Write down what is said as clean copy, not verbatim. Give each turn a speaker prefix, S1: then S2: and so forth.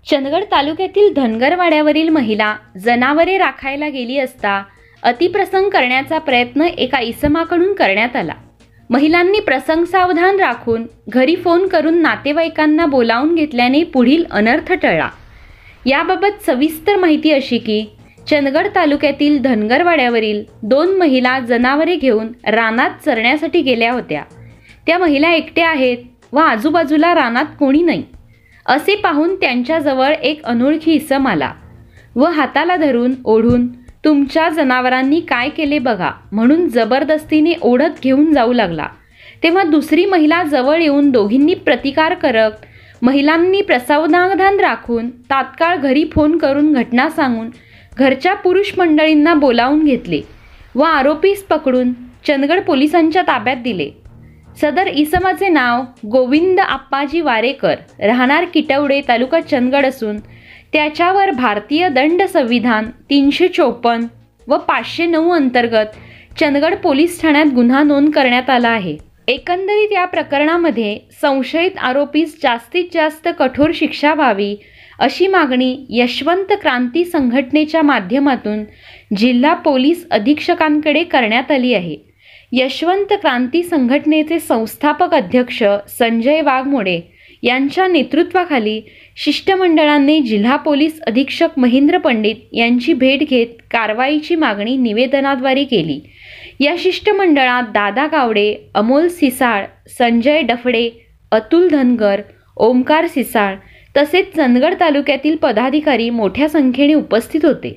S1: चंदगड तालुक्यातील धनगरवाड्यावरील महिला जनावरे राखायला गेली असता अतिप्रसंग करण्याचा प्रयत्न एका इसमाकडून करण्यात आला। महिलांनी प्रसंग सावधान राखून घरी फोन करून नातेवाईकांना बोलावून घेतल्याने पुढील अनर्थ टळला। याबाबत सविस्तर माहिती अशी की चंदगड तालुक्यातील धनगरवाड्यावरील 2 महिला जनावरे घेऊन रानात चरण्यासाठी गेल्या होत्या। त्या महिला एकट्या आहेत व आजूबाजूला रानात कोणी नाही असे पाहून त्यांच्याजवळ एक अनोळखी इसम आला व हाताला धरून ओढून तुमच्या जनावरांनी काय केले बघा म्हणून जबरदस्तीने ओढत घेऊन जाऊ लागला। तेव्हा दुसरी महिला जवळ येऊन दोघींनी प्रतिकार करत महिलांनी प्रसावधान राखून तात्काळ घरी फोन करून घटना सांगून घरच्या पुरुष मंडळींना बोलावून घेतले व आरोपीस पकडून चंदगड पोलिसांच्या ताब्यात दिले। सदर इसमाचे नाव गोविंद आप्पाजी वारेकर, राहणार किटवडे, तालुका चंदगड असून त्याच्यावर भारतीय दंड संविधान 354 व 509 अंतर्गत चंदगड पोलीस ठाण्यात गुन्हा नोंद करण्यात आला आहे। एकंदरीत या प्रकरणामध्ये संशयित आरोपीस जास्तीत जास्त कठोर शिक्षा व्हावी अशी मागणी यशवंत क्रांती संघटनेच्या माध्यमातून जिल्हा पोलीस अधीक्षकांकडे करण्यात आली आहे। यशवंत क्रांती संघटनेचे संस्थापक अध्यक्ष संजय वाघमोडे यांच्या नेतृत्वाखाली शिष्टमंडळाने जिल्हा पोलीस अधीक्षक महेंद्र पंडित यांची भेट घेत कारवाईची मागणी निवेदनाद्वारे केली। या शिष्टमंडळात दादा गावडे, अमोल सिसाळ, संजय डफडे, अतुल धनगर, ओमकार सिसाळ तसेच चंदगड तालुक्यातील पदाधिकारी मोठ्या संख्येने उपस्थित होते।